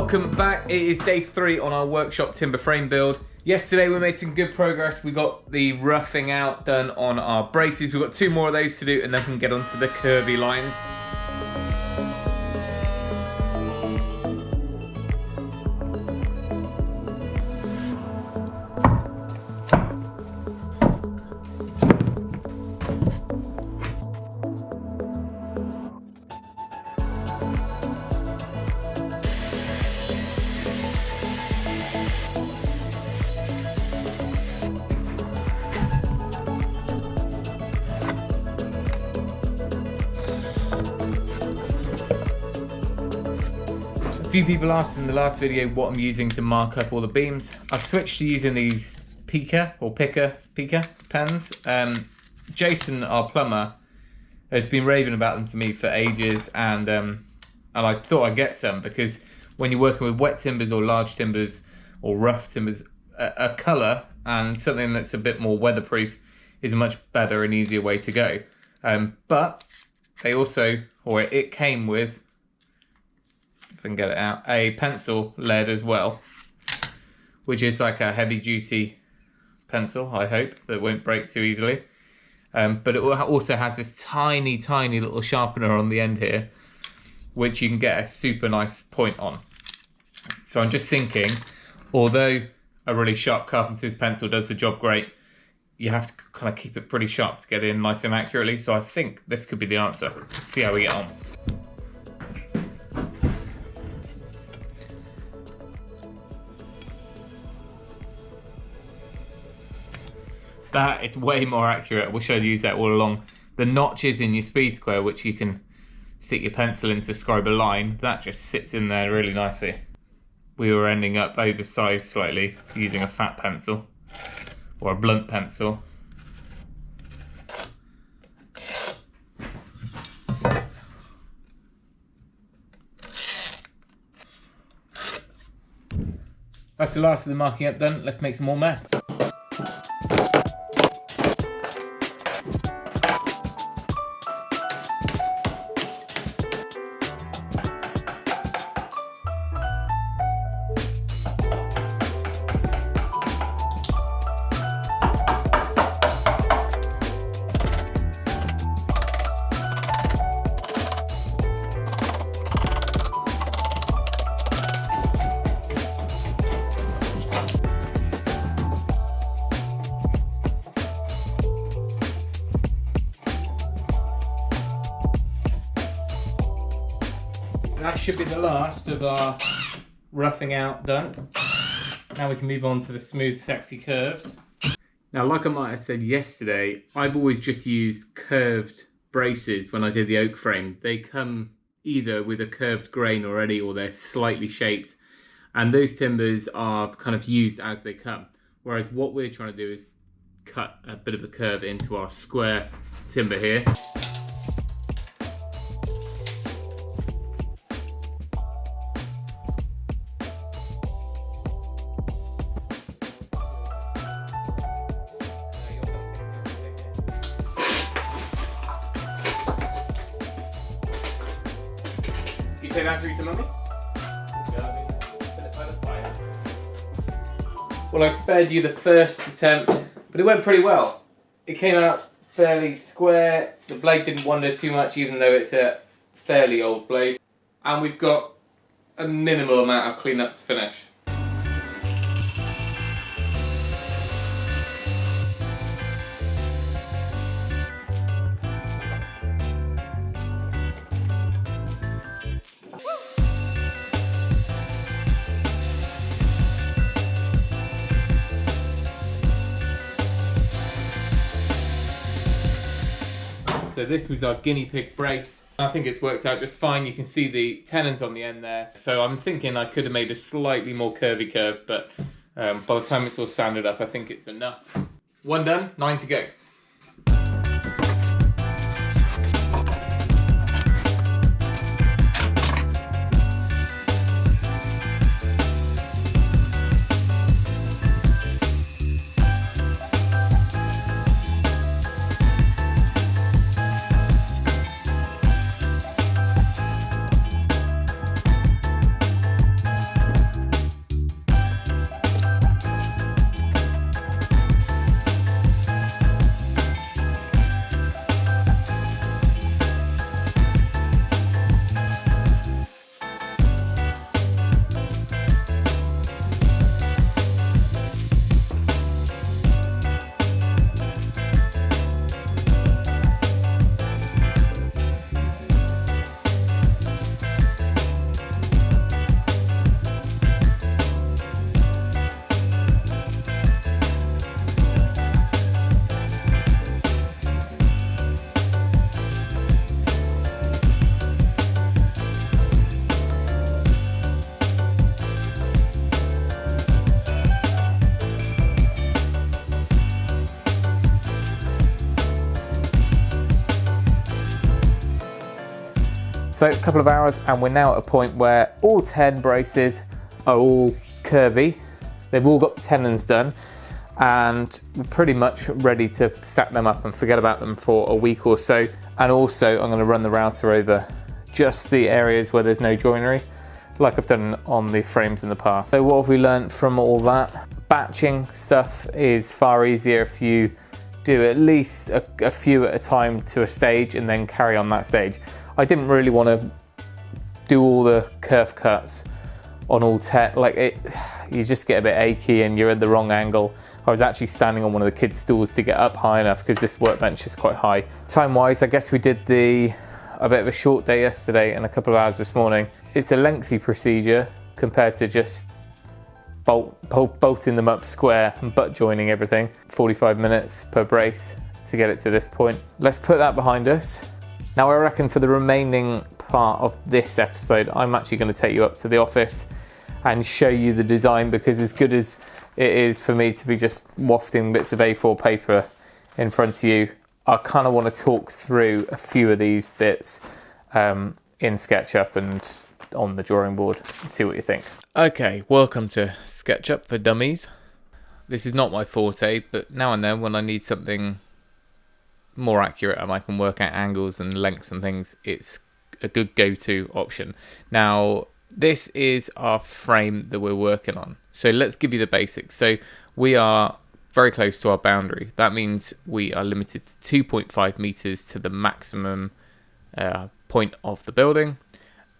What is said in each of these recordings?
welcome back. It is day 3 on our workshop timber frame build. Yesterday we made some good progress. We got the roughing out done on our braces. We've got 2 more of those to do and then we can get onto the curvy lines. A few people asked in the last video what I'm using to mark up all the beams. I've switched to using these picker pens. Jason, our plumber, has been raving about them to me for ages, and I thought I'd get some because when you're working with wet timbers or large timbers or rough timbers, a colour and something that's a bit more weatherproof is a much better and easier way to go. But they also, or it came with, if I can get it out, a pencil lead as well, which is like a heavy duty pencil, I hope, that won't break too easily. But it also has this tiny little sharpener on the end here, which you can get a super nice point on. So I'm just thinking, although a really sharp carpenter's pencil does the job great, you have to kind of keep it pretty sharp to get in nice and accurately. So I think this could be the answer. Let's see how we get on. That is way more accurate. I wish I'd used that all along. The notches in your speed square, which you can stick your pencil in to scribe a line, that just sits in there really nicely. We were ending up oversized slightly using a fat pencil or a blunt pencil. That's the last of the marking up done. Let's make some more mess. That should be the last of our roughing out done. Now we can move on to the smooth, sexy curves. Now, like I might have said yesterday, I've always just used curved braces when I did the oak frame. They come either with a curved grain already or they're slightly shaped, and those timbers are kind of used as they come. Whereas what we're trying to do is cut a bit of a curve into our square timber here. Take that through to Mummy. Well, I spared you the first attempt, but it went pretty well. It came out fairly square. The blade didn't wander too much, even though it's a fairly old blade. And we've got a minimal amount of cleanup to finish. So this was our guinea pig brace. I think it's worked out just fine. You can see the tenons on the end there. So I'm thinking I could have made a slightly more curvy curve, but by the time it's all sanded up, I think it's enough. 1 done, 9 to go. So a couple of hours and we're now at a point where all 10 braces are all curvy. They've all got the tenons done and we're pretty much ready to stack them up and forget about them for a week or so. And also I'm going to run the router over just the areas where there's no joinery, like I've done on the frames in the past. So what have we learned from all that? Batching stuff is far easier if you do at least a few at a time to a stage and then carry on that stage. I didn't really want to do all the kerf cuts on all 10, you just get a bit achy and you're at the wrong angle. I was actually standing on one of the kids' stools to get up high enough because this workbench is quite high. Time-wise, I guess we did a bit of a short day yesterday and a couple of hours this morning. It's a lengthy procedure compared to just bolting them up square and butt joining everything. 45 minutes per brace to get it to this point. Let's put that behind us. Now I reckon for the remaining part of this episode, I'm actually going to take you up to the office and show you the design, because as good as it is for me to be just wafting bits of A4 paper in front of you, I kind of want to talk through a few of these bits in SketchUp and on the drawing board and see what you think. Okay, welcome to SketchUp for Dummies. This is not my forte, but now and then when I need something more accurate and I can work out angles and lengths and things, it's a good go-to option. Now, this is our frame that we're working on. So let's give you the basics. So we are very close to our boundary. That means we are limited to 2.5 meters to the maximum point of the building.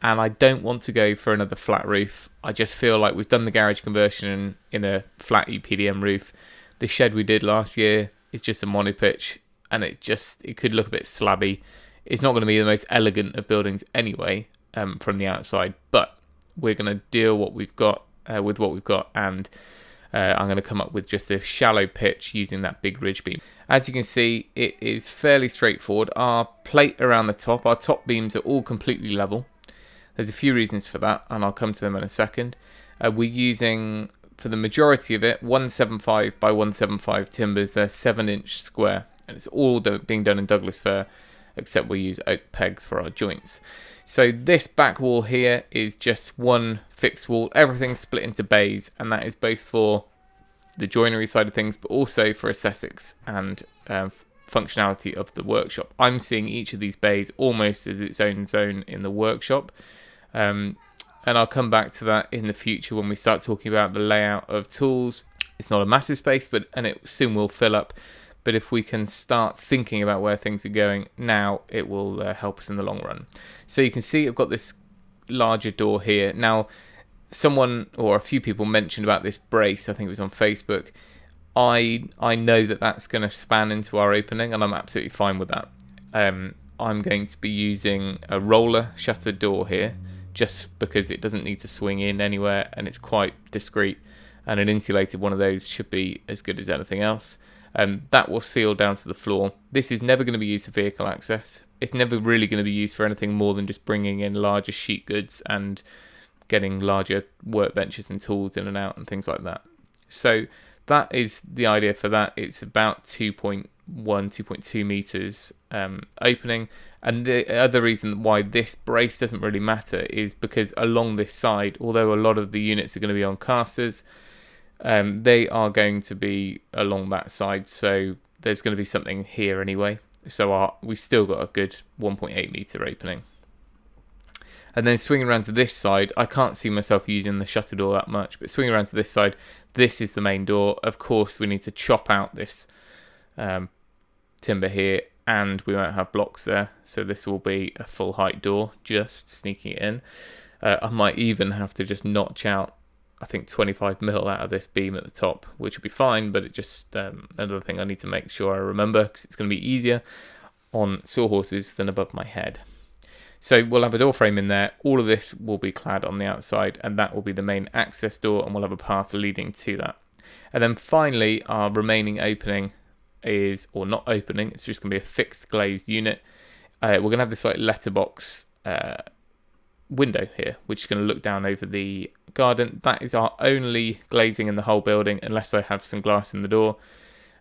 And I don't want to go for another flat roof. I just feel like we've done the garage conversion in a flat EPDM roof. The shed we did last year is just a monopitch, and it could look a bit slabby. It's not going to be the most elegant of buildings anyway from the outside, but we're going to deal with what we've got, and I'm going to come up with just a shallow pitch using that big ridge beam. As you can see, it is fairly straightforward. Our plate around the top, our top beams are all completely level. There's a few reasons for that, and I'll come to them in a second. We're using, for the majority of it, 175 by 175 timbers. They're 7-inch square, and it's all being done in Douglas fir, except we use oak pegs for our joints. So this back wall here is just one fixed wall. Everything's split into bays, and that is both for the joinery side of things, but also for aesthetics and functionality of the workshop. I'm seeing each of these bays almost as its own zone in the workshop. And I'll come back to that in the future when we start talking about the layout of tools. It's not a massive space, and it soon will fill up. But if we can start thinking about where things are going now, it will help us in the long run. So you can see I've got this larger door here. Now, someone or a few people mentioned about this brace. I think it was on Facebook. I know that that's going to span into our opening, and I'm absolutely fine with that. I'm going to be using a roller shutter door here, just because it doesn't need to swing in anywhere, and it's quite discreet. And an insulated one of those should be as good as anything else. That will seal down to the floor. This is never going to be used for vehicle access. It's never really going to be used for anything more than just bringing in larger sheet goods and getting larger workbenches and tools in and out and things like that. So that is the idea for that. It's about 2.1, 2.2 meters opening. And the other reason why this brace doesn't really matter is because along this side, although a lot of the units are going to be on casters, they are going to be along that side, so there's going to be something here anyway. So we still got a good 1.8 meter opening. And then swinging around to this side, I can't see myself using the shutter door that much, but swinging around to this side, this is the main door. Of course, we need to chop out this timber here, and we won't have blocks there, so this will be a full height door, just sneaking it in. I might even have to just notch out, I think, 25mm out of this beam at the top, which will be fine, but it just another thing I need to make sure I remember, because it's going to be easier on sawhorses than above my head. So we'll have a door frame in there. All of this will be clad on the outside, and that will be the main access door, and we'll have a path leading to that. And then finally, our remaining opening is, or not opening, it's just going to be a fixed glazed unit. We're going to have this like letterbox window here, which is going to look down over the garden. That is our only glazing in the whole building, unless I have some glass in the door.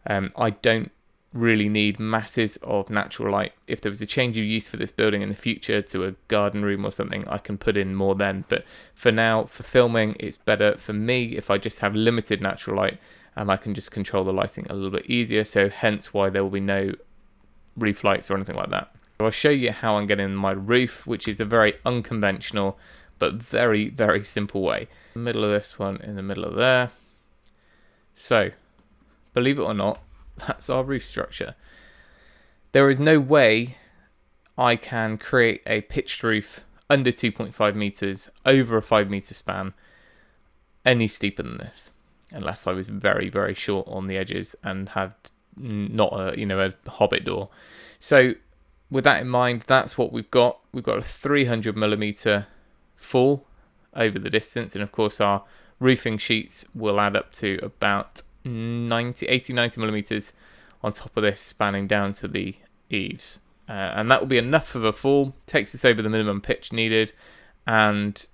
I don't really need masses of natural light. If there was a change of use for this building in the future to a garden room or something, I can put in more then. But for now, for filming, it's better for me if I just have limited natural light and I can just control the lighting a little bit easier. So hence why there will be no roof lights or anything like that. So I'll show you how I'm getting my roof, which is a very unconventional but very, very simple way. Middle of this one, in the middle of there. So, believe it or not, that's our roof structure. There is no way I can create a pitched roof under 2.5 meters over a 5 meter span any steeper than this, unless I was very, very short on the edges and had not a hobbit door. So with that in mind, that's what we've got. We've got a 300 millimeter fall over the distance, and of course our roofing sheets will add up to about 80, 90 millimeters on top of this, spanning down to the eaves, and that will be enough of a fall. Takes us over the minimum pitch needed, and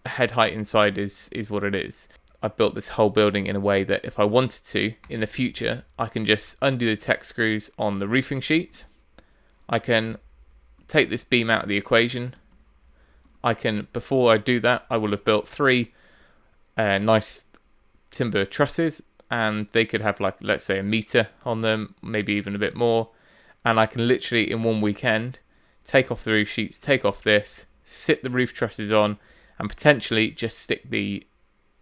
head height inside is what it is. I've built this whole building in a way that if I wanted to in the future, I can just undo the Tech screws on the roofing sheets. I can take this beam out of the equation. Before I do that, I will have built 3 nice timber trusses, and they could have, like, let's say, a meter on them, maybe even a bit more. And I can literally in one weekend take off the roof sheets, take off this, sit the roof trusses on, and potentially just stick the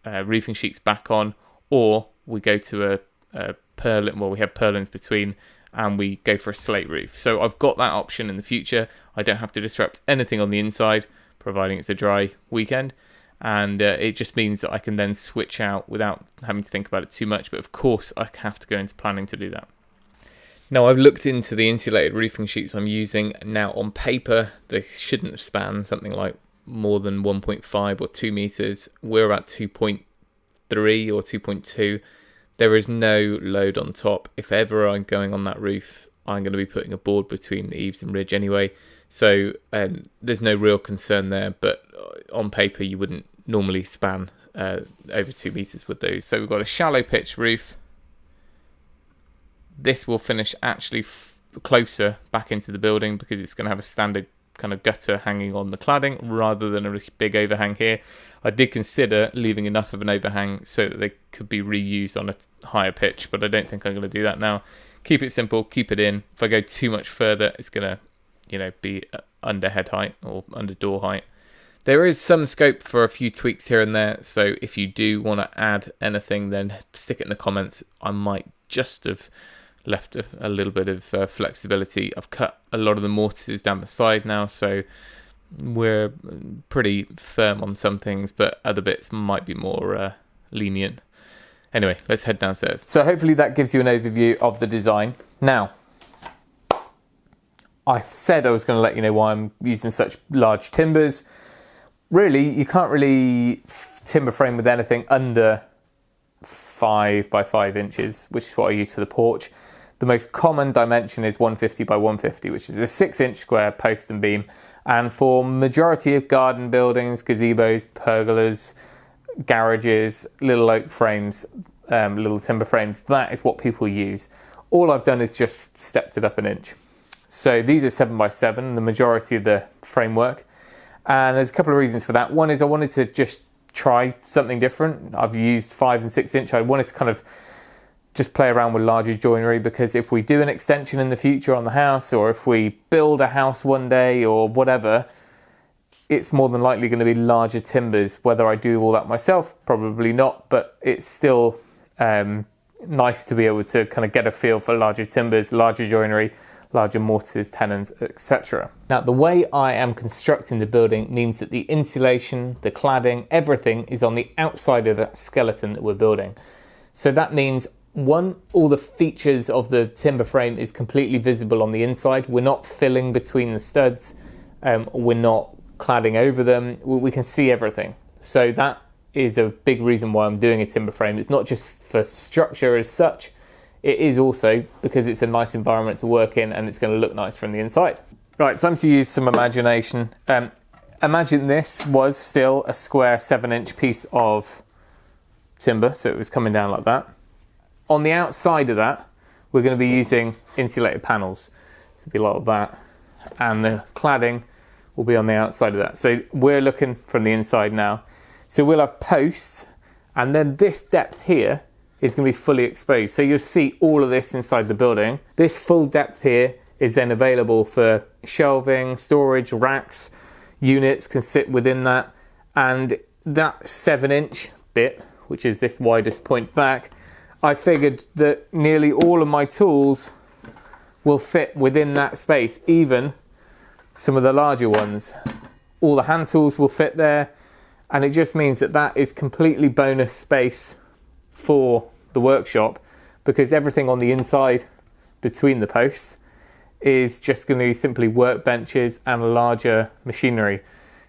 roofing sheets back on, or we go to a purlin. Well, we have purlins between, and we go for a slate roof. So I've got that option in the future. I don't have to disrupt anything on the inside, providing it's a dry weekend. And it just means that I can then switch out without having to think about it too much. But of course, I have to go into planning to do that. Now, I've looked into the insulated roofing sheets I'm using. Now, on paper, they shouldn't span something like more than 1.5 or 2 meters. We're about 2.3 or 2.2. There is no load on top. If ever I'm going on that roof, I'm going to be putting a board between the eaves and ridge anyway. So there's no real concern there. But on paper, you wouldn't normally span over 2 meters with those. So we've got a shallow pitch roof. This will finish actually closer back into the building because it's going to have a standard kind of gutter hanging on the cladding rather than a big overhang here. I did consider leaving enough of an overhang so that they could be reused on a higher pitch, but I don't think I'm going to do that now. Keep it simple, keep it in. If I go too much further, it's going to, be under head height or under door height. There is some scope for a few tweaks here and there, so if you do want to add anything, then stick it in the comments. I might just have left a little bit of flexibility. I've cut a lot of the mortises down the side now, so we're pretty firm on some things, but other bits might be more lenient. Anyway, let's head downstairs. So hopefully that gives you an overview of the design. Now, I said I was going to let you know why I'm using such large timbers. Really, you can't really timber frame with anything under 5 by 5 inches, which is what I use for the porch. The most common dimension is 150 by 150, which is a 6-inch square post and beam. And for majority of garden buildings, gazebos, pergolas, garages, little oak frames, little timber frames, that is what people use. All I've done is just stepped it up an inch. So these are 7 by 7, the majority of the framework. And there's a couple of reasons for that. One is I wanted to just try something different. I've used 5 and 6 inch. I wanted to kind of just play around with larger joinery, because if we do an extension in the future on the house, or if we build a house one day or whatever, it's more than likely going to be larger timbers. Whether I do all that myself, probably not, but it's still nice to be able to kind of get a feel for larger timbers, larger joinery, larger mortises, tenons, etc. Now, the way I am constructing the building means that the insulation, the cladding, everything is on the outside of that skeleton that we're building. So that means, one, all the features of the timber frame is completely visible on the inside. We're not filling between the studs. We're not cladding over them. We can see everything. So that is a big reason why I'm doing a timber frame. It's not just for structure as such. It is also because it's a nice environment to work in and it's going to look nice from the inside. Right, time to use some imagination. Imagine this was still a square 7-inch piece of timber, so it was coming down like that. On the outside of that, we're going to be using insulated panels. So there'll be a lot of that. And the cladding will be on the outside of that. So we're looking from the inside now. So we'll have posts, and then this depth here is going to be fully exposed. So you'll see all of this inside the building. This full depth here is then available for shelving, storage, racks, units can sit within that. And that 7-inch bit, which is this widest point back, I figured that nearly all of my tools will fit within that space, even some of the larger ones. All the hand tools will fit there, and it just means that that is completely bonus space for the workshop, because everything on the inside between the posts is just going to be simply workbenches and larger machinery.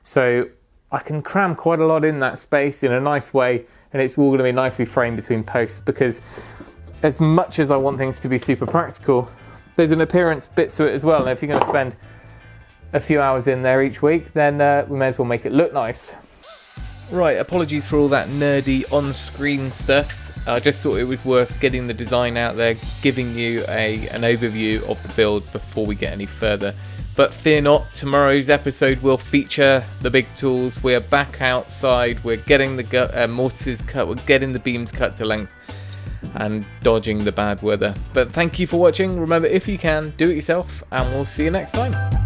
So I can cram quite a lot in that space in a nice way, and it's all going to be nicely framed between posts, because as much as I want things to be super practical, there's an appearance bit to it as well. And if you're going to spend a few hours in there each week, then we may as well make it look nice. Right, apologies for all that nerdy on-screen stuff. I just thought it was worth getting the design out there, giving you an overview of the build before we get any further. But fear not, tomorrow's episode will feature the big tools. We're back outside, we're getting the mortises cut, we're getting the beams cut to length and dodging the bad weather. But thank you for watching. Remember, if you can, do it yourself, and we'll see you next time.